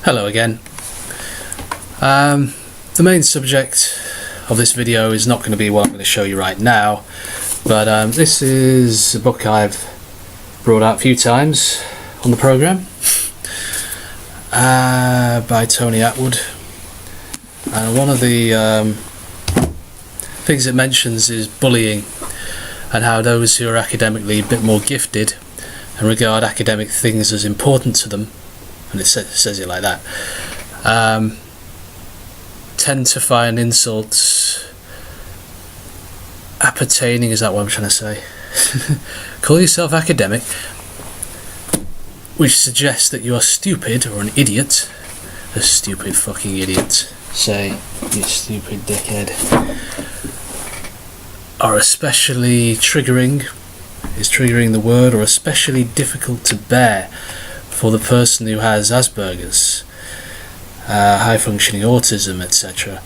Hello again. The main subject of this video is not going to be what I'm going to show you right now, but this is a book I've brought out a few times on the programme by Tony Attwood, and one of the things it mentions is bullying and how those who are academically a bit more gifted and regard academic things as important to them, and it says it like that, tend to find insults appertaining, is that what I'm trying to say? Call yourself academic, which suggests that you are stupid or an idiot. A stupid fucking idiot, say, you stupid dickhead, are especially triggering, is triggering the word, or especially difficult to bear for the person who has Asperger's, high functioning autism, etc.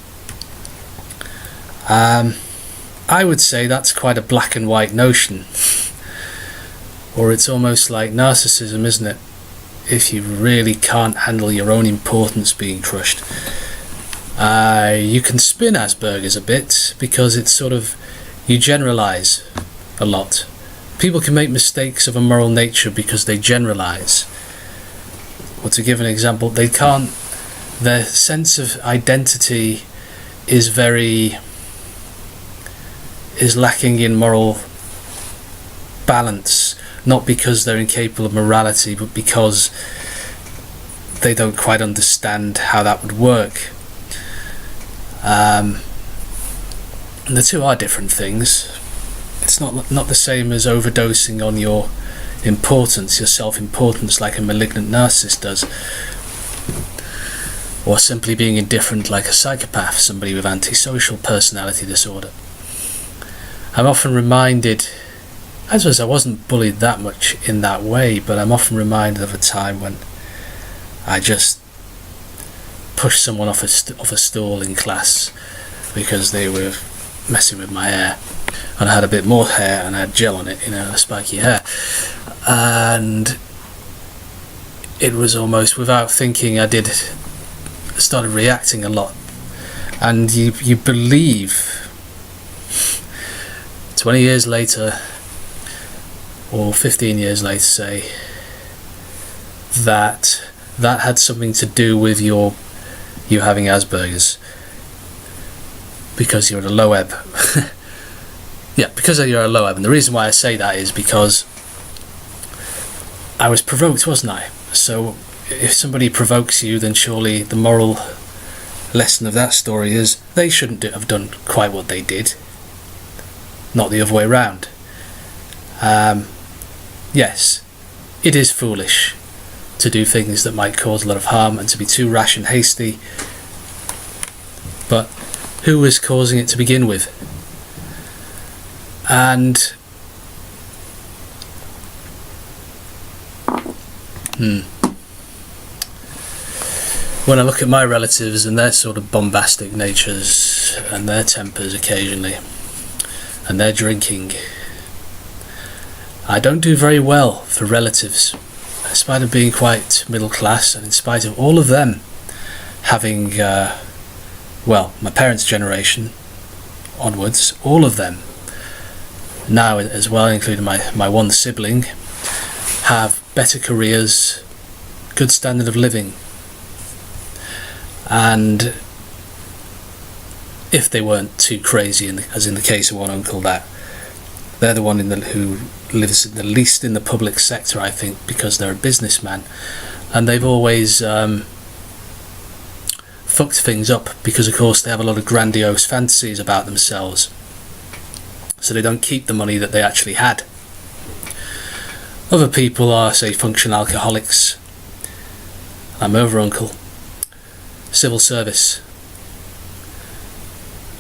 I would say that's quite a black and white notion, or it's almost like narcissism, isn't it? If you really can't handle your own importance being crushed. You can spin Asperger's a bit because it's sort of, you generalize a lot. People can make mistakes of a moral nature because they generalize. Or to give an example, they can't, their sense of identity is lacking in moral balance, not because they're incapable of morality, but because they don't quite understand how that would work. And the two are different things. It's not the same as overdosing on your importance, your self-importance, like a malignant narcissist does, or simply being indifferent like a psychopath, somebody with antisocial personality disorder. I'm often reminded, I suppose I wasn't bullied that much in that way, but I'm often reminded of a time when I just pushed someone off a stool in class because they were messing with my hair, and I had a bit more hair and I had gel on it, spiky hair, and it was almost without thinking I started reacting a lot, and you believe 20 years later or 15 years later, say, that had something to do with you having Asperger's because you're at a low ebb. Yeah, because you're at a low ebb. And the reason why I say that is because I was provoked, wasn't I? So if somebody provokes you, then surely the moral lesson of that story is they shouldn't have done quite what they did, not the other way around. Yes, it is foolish to do things that might cause a lot of harm and to be too rash and hasty, but who was causing it to begin with? And when I look at my relatives and their sort of bombastic natures and their tempers occasionally and their drinking, I don't do very well for relatives, in spite of being quite middle class, and in spite of all of them having, my parents' generation onwards, all of them now as well, including my one sibling, have better careers, good standard of living, and if they weren't too crazy, as in the case of one uncle, that they're the one who lives the least in the public sector, I think, because they're a businessman, and they've always fucked things up because, of course, they have a lot of grandiose fantasies about themselves, so they don't keep the money that they actually had. Other people are, say, functional alcoholics. I'm over uncle. Civil service.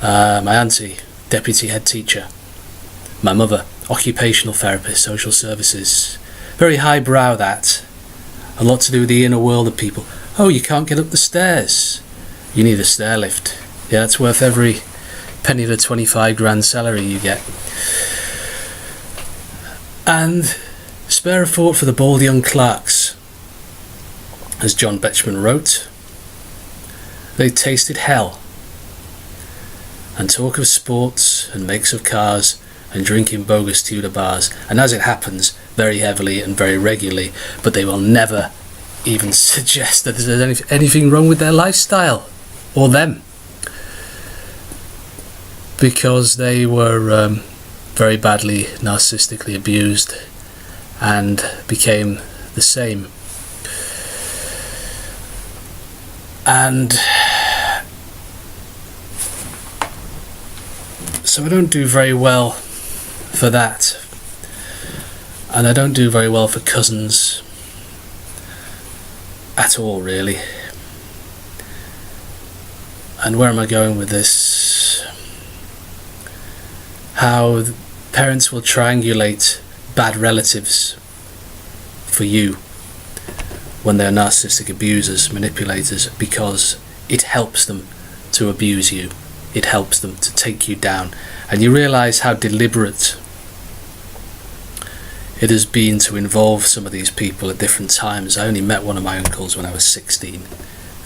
My auntie, deputy head teacher. My mother, occupational therapist, social services. Very highbrow, that. A lot to do with the inner world of people. Oh, you can't get up the stairs. You need a stair lift. Yeah, that's worth every penny of the 25 grand salary you get. And spare a thought for the bold young clerks, as John Betjeman wrote. They tasted hell, and talk of sports and makes of cars and drinking bogus Tudor bars, and as it happens, very heavily and very regularly, but they will never even suggest that there's anything wrong with their lifestyle or them, because they were very badly narcissistically abused and became the same. And so I don't do very well for that, and I don't do very well for cousins at all, really. And where am I going with this? How parents will triangulate bad relatives for you when they're narcissistic abusers, manipulators, because it helps them to abuse you. It helps them to take you down. And you realise how deliberate it has been to involve some of these people at different times. I only met one of my uncles when I was 16.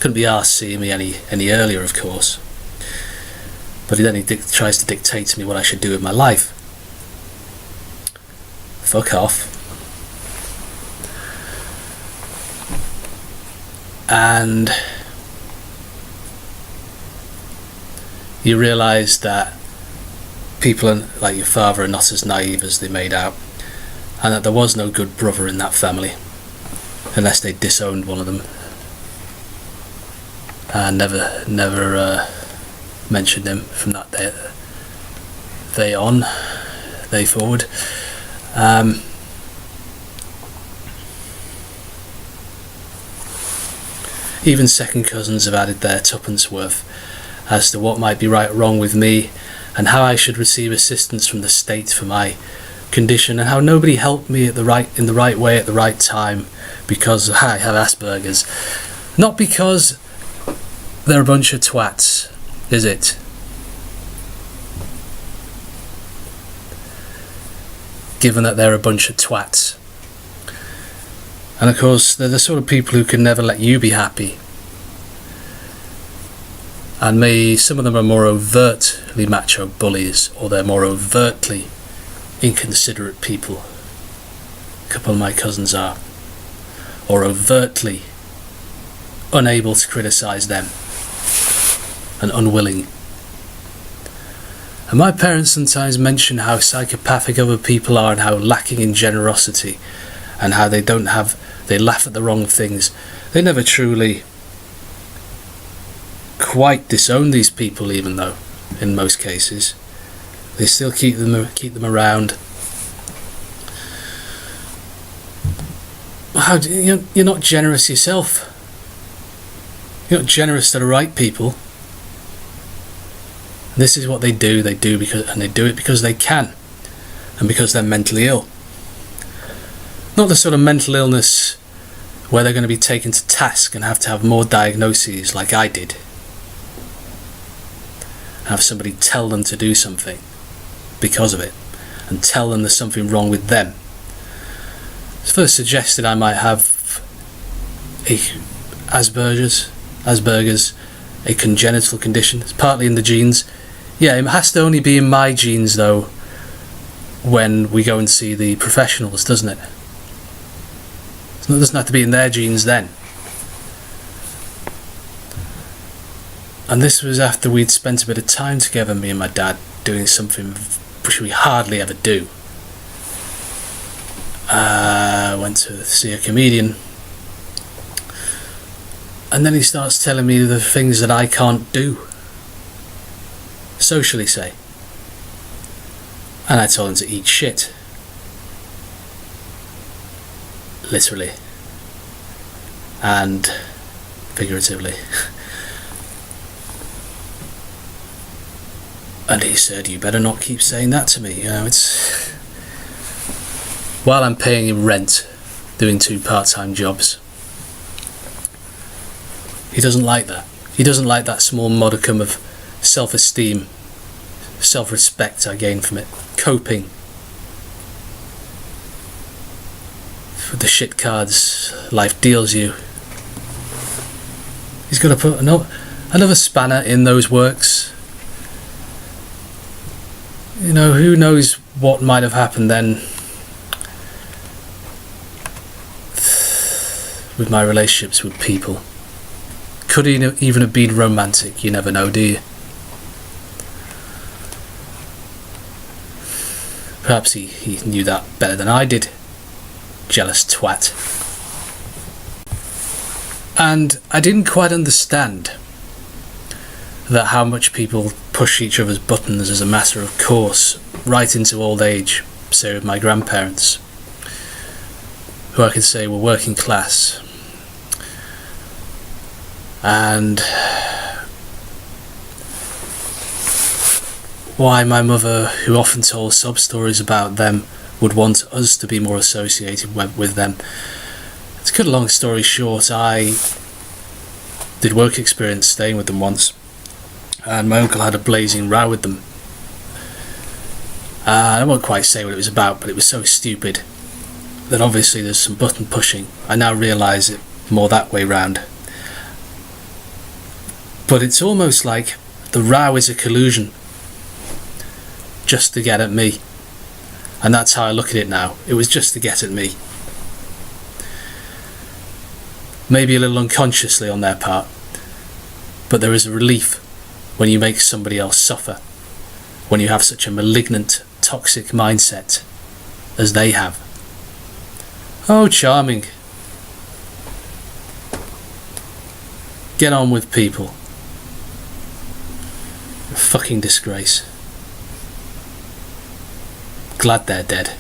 Couldn't be asked seeing me any earlier, of course. But then he tries to dictate to me what I should do with my life. Fuck off. And you realise that people like your father are not as naive as they made out, and that there was no good brother in that family unless they disowned one of them and never mentioned him from that day forward. Even second cousins have added their tuppence worth as to what might be right or wrong with me, and how I should receive assistance from the state for my condition, and how nobody helped me in the right way at the right time because I have Asperger's. Not because they're a bunch of twats, is it? Given that they're a bunch of twats. And of course, they're the sort of people who can never let you be happy. And some of them are more overtly macho bullies, or they're more overtly inconsiderate people. A couple of my cousins are. Or overtly unable to criticise them and unwilling. And my parents sometimes mention how psychopathic other people are and how lacking in generosity, and how they laugh at the wrong things. They never truly quite disown these people, even though in most cases they still keep them around. You're not generous yourself. You're not generous to the right people. This is what they do. They do it because they can, and because they're mentally ill. Not the sort of mental illness where they're going to be taken to task and have to have more diagnoses like I did. Have somebody tell them to do something because of it, and tell them there's something wrong with them. It's first suggested I might have Asperger's, a congenital condition. It's partly in the genes. Yeah, it has to only be in my genes though when we go and see the professionals, doesn't it? It doesn't have to be in their genes then. And this was after we'd spent a bit of time together, me and my dad, doing something which we hardly ever do. I went to see a comedian, and then he starts telling me the things that I can't do, socially say. And I told him to eat shit. Literally. And figuratively. And he said, "You better not keep saying that to me. It's..." While I'm paying him rent, doing 2 part-time jobs. He doesn't like that. He doesn't like that small modicum of self-esteem, self-respect I gain from it. Coping with the shit cards life deals you. He's got to put... No, another spanner in those works. You know, who knows what might have happened then with my relationships with people. Could even have been romantic, you never know, do you? Perhaps he knew that better than I did. Jealous twat. And I didn't quite understand that how much people push each other's buttons as a matter of course right into old age, say with my grandparents, who I could say were working class, and why my mother, who often told sob stories about them, would want us to be more associated with them. To cut a long story short, I did work experience staying with them once, and my uncle had a blazing row with them. I won't quite say what it was about, but it was so stupid that obviously there's some button pushing. I now realise it more that way round. But it's almost like the row is a collusion just to get at me. And that's how I look at it now. It was just to get at me. Maybe a little unconsciously on their part, but there is a relief when you make somebody else suffer, when you have such a malignant, toxic mindset as they have. Oh, charming. Get on with people. A fucking disgrace. Glad they're dead.